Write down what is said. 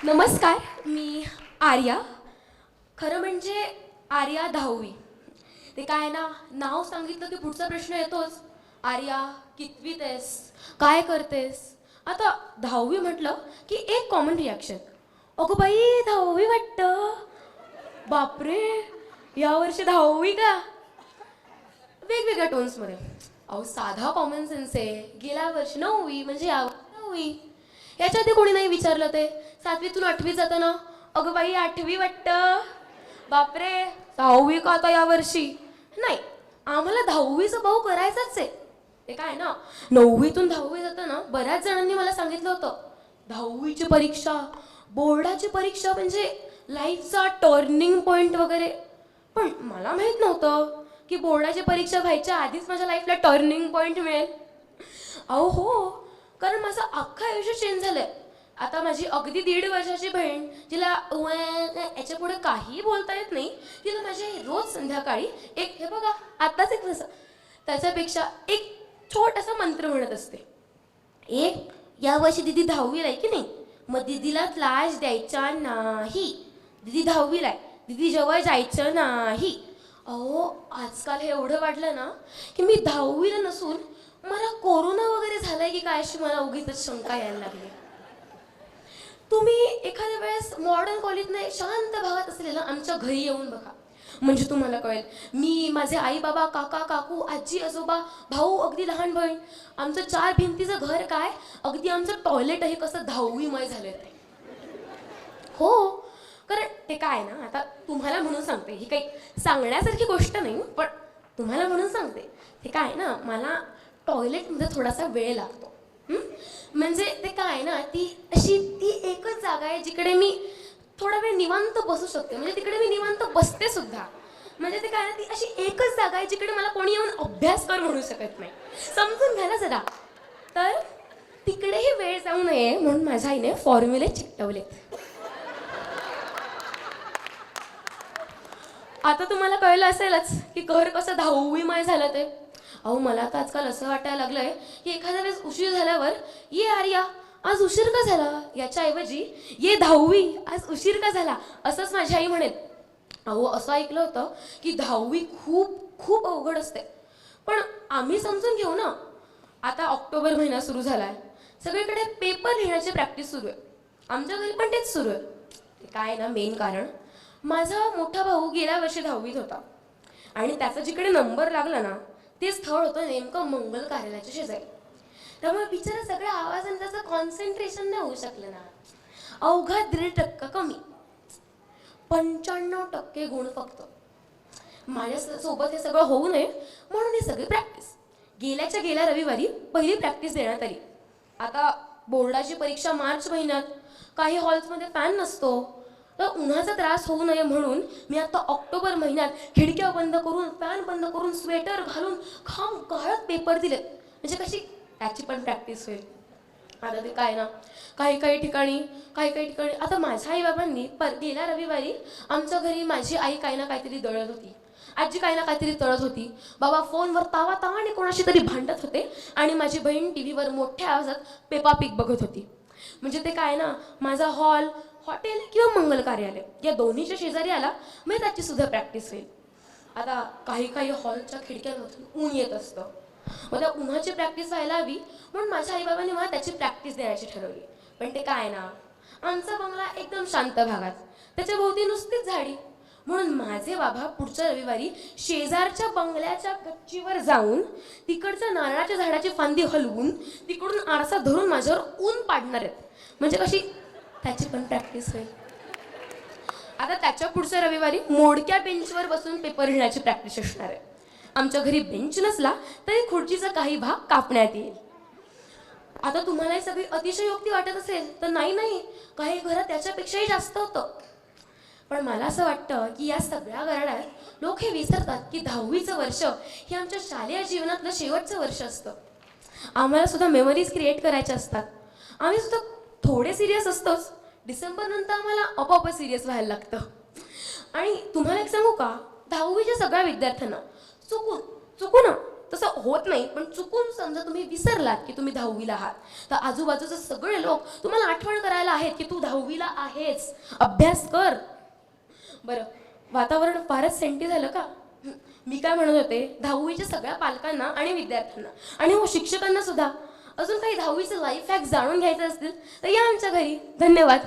नमस्कार, मी आर्या. खरं म्हणजे आर्या 10वी. ते काय ना, नाव सांगितलं की पुढचा प्रश्न येतोच. आर्या, कितवीत आहेस? काय करतेस? आता 10वी म्हटलं की एक कॉमन रिॲक्शन. अगं बाई, 10वी वाटतं. बापरे, यावर्षी 10वी का? वेगवेगळ्या टोन्समध्ये. अहो, साधा कॉमन सेन्स आहे. गेल्या वर्षी 9वी म्हणजे यावर्षी 10वी. याच्या आधी कोणी नाही विचारलं ते. 7वीतून 8वी जाताना, अगं बाई 8वी वाटतं. बापरे, 10वी का आता यावर्षी? नाही, आम्हाला 10वीचा भाऊ करायचाच आहे. ते काय ना, 9वीतून 10वी जाताना बऱ्याच जणांनी मला सांगितलं होतं, 10वीची परीक्षा, बोर्डाची परीक्षा म्हणजे लाईफचा टर्निंग पॉइंट वगैरे. पण मला माहित नव्हतं की बोर्डाची परीक्षा व्हायच्या आधीच माझ्या लाईफला टर्निंग पॉइंट मिळेल. अहो हो, कारण माझं अख्खं आयुष्य चेंज झालंय. आता माझी अगदी 1.5 वर्षाची बहीण, जिला याच्या पुढे काही बोलता येत नाही, तिला माझी आई रोज संध्याकाळी एक, हे बघा आत्ताच एक तसं, त्याच्यापेक्षा एक छोटासा मंत्र म्हणत असते. एक, यावर्षी दिदी 10वीला आहे की नाही, मग दिदीला क्लास द्यायचा नाही. दिदी 10वीला आहे, दिदी जवळ जायचं नाही. अहो, आजकाल हे एवढं वाढलं ना की मी 10वीला नसून मला कोरोना वगैरे झालाय की काय अशी मला उगीच शंका यायला लागली. तुम्ही एखाद्या वेळेस मॉडर्न कॉलेजने शांत भागात असलेलं आमच्या घरी येऊन बघा, म्हणजे तुम्हाला कळेल. मी, माझे आई बाबा, काका काकू, आजी आजोबा, भाऊ, अगदी लहान बहीण, आमचं 4 भिंतीचं घर काय, अगदी आमचं टॉयलेटही कसं 10वीमय झालं ते. हो, कारण ते काय ना, आता तुम्हाला म्हणून सांगते, ही काही सांगण्यासारखी गोष्ट नाही, पण तुम्हाला म्हणून सांगते. ते काय ना, मला टॉयलेटमध्ये थोडासा वेळ लागतो. म्हणजे ते काय ना, ती एकच जागा आहे जिकडे मी थोडा वेळ निवांत बसू शकते. म्हणजे तिकडे मी निवांत बसते सुद्धा. म्हणजे ते काय ना, ती अशी एकच जागा आहे जिकडे मला कोणी येऊन अभ्यास कर म्हणू शकत नाही. समजून घ्या ना जरा. तर तिकडेही वेळ जाऊ नये म्हणून माझ्या आईने फॉर्म्युले चिकटवलेत. आता तुम्हाला कळलं असेलच की घर कसं 10वीमय झालं ते. अहो, मला आता आजकाल असं वाटायला लागलंय की एखाद्या वेळेस उशीर झाल्यावर, ये आर्या, आज उशीर का झाला, याच्याऐवजी ये 10वी, आज उशीर का झाला, असंच माझी आई म्हणेल. अहो, असं ऐकलं होतं की 10वी खूप खूप अवघड असते. पण आम्ही समजून घेऊ ना. आता ऑक्टोबर महिना सुरू झालाय, सगळीकडे पेपर लिहिण्याची प्रॅक्टिस सुरू आहे. आमच्या घरी पण तेच सुरू आहे. ते काय ना, मेन कारण, माझा मोठा भाऊ गेल्या वर्षी 10वीत होता आणि त्याचा जिकडे नंबर लागला ना, ते स्थळ होतं नेमकं मंगल कार्यालयाच्या शेजारी. त्यामुळे बिचारा सगळ्या आवाजाने त्याचं कॉन्सन्ट्रेशन नाही होऊ शकलं ना. अवघा 1.5% कमी, 95% गुण फक्त. माझ्या सोबत हे सगळं होऊ नये म्हणून ही सगळी प्रॅक्टिस. गेल्या रविवारी पहिली प्रॅक्टिस देण्यात आली. आता बोर्डाची परीक्षा मार्च महिन्यात, काही हॉल्समध्ये फॅन नसतो, तर उन्हाचा त्रास होऊ नये म्हणून मी आता ऑक्टोबर महिन्यात खिडक्या बंद करून, फॅन बंद करून, स्वेटर घालून खांब गाळत पेपर दिलेत. म्हणजे कशी त्याची पण प्रॅक्टिस होईल. आता ते काय ना, काही काही ठिकाणी आता माझ्या आईबाबांनी गेल्या रविवारी आमच्या घरी माझी आई काही ना काहीतरी दळत होती, आजी काही ना काहीतरी तळत होती, बाबा फोनवर तावातावाने कोणाशी तरी भांडत होते आणि माझी बहीण टीव्हीवर मोठ्या आवाजात पेपा पिग बघत होती. म्हणजे ते काय ना, माझा हॉल, हॉटेल किंवा मंगल कार्यालय या दोन्हीच्या शेजारी आला, म्हणजे त्याची सुद्धा प्रॅक्टिस होईल. आता काही हॉलच्या खिडक्यांमधून ऊन येत असतं. मग त्या उन्हाची प्रॅक्टिस व्हायला हवी म्हणून माझ्या आईबाबांनी मला त्याची प्रॅक्टिस देण्याची ठरवली. पण ते काय ना, आमचा बंगला एकदम शांत भागात, त्याच्या भोवती नुसतीच झाडी. म्हणून माझे बाबा पुढच्या रविवारी शेजारच्या बंगल्याच्या गच्चीवर जाऊन तिकडच्या नारळाच्या झाडाची फांदी हलवून तिकडून आरसा धरून माझ्यावर ऊन पाडणार आहेत. म्हणजे कशी त्याची पण प्रॅक्टिस होईल. आता त्याच्या पुढच्या रविवारी मोडक्या बेंचवर बसून पेपर लिहिण्याची प्रॅक्टिस असणार आहे. आमच्या घरी बेंच नसला तरी खुर्चीचा काही भाग कापण्यात येईल. आता तुम्हाला हे सगळी अतिशयोक्ती वाटत असेल तर नाही, काही घरात त्याच्यापेक्षाही जास्त होतं. पण मला असं वाटतं की या सगळ्या गराड्यात लोक हे विसरतात की 10वीचं वर्ष हे आमच्या शालेय जीवनातलं शेवटचं वर्ष असतं. आम्हाला सुद्धा मेमरीज क्रिएट करायच्या असतात. आम्ही सुद्धा थोडे सिरियस असतोच. डिसेंबर नंतर आम्हाला आपोआप सिरियस व्हायला लागतं. आणि तुम्हाला एक सांगू का, 10वीच्या सगळ्या विद्यार्थ्यांना चुकून तसं होत नाही, पण चुकून समजा तुम्ही विसरलात की तुम्ही 10वीला आहात, तर आजूबाजूचे सगळे लोक तुम्हाला आठवण करायला आहेत की तू 10वीला आहेस, अभ्यास कर. बरं, वातावरण फारच सेंटी झालं का? मी काय म्हणत होते, 10वीच्या सगळ्या पालकांना आणि विद्यार्थ्यांना आणि हो शिक्षकांना सुद्धा अजून काही 10वीचे लाईफ हॅक जाणून घ्यायचे असतील तर या आमच्या घरी. धन्यवाद.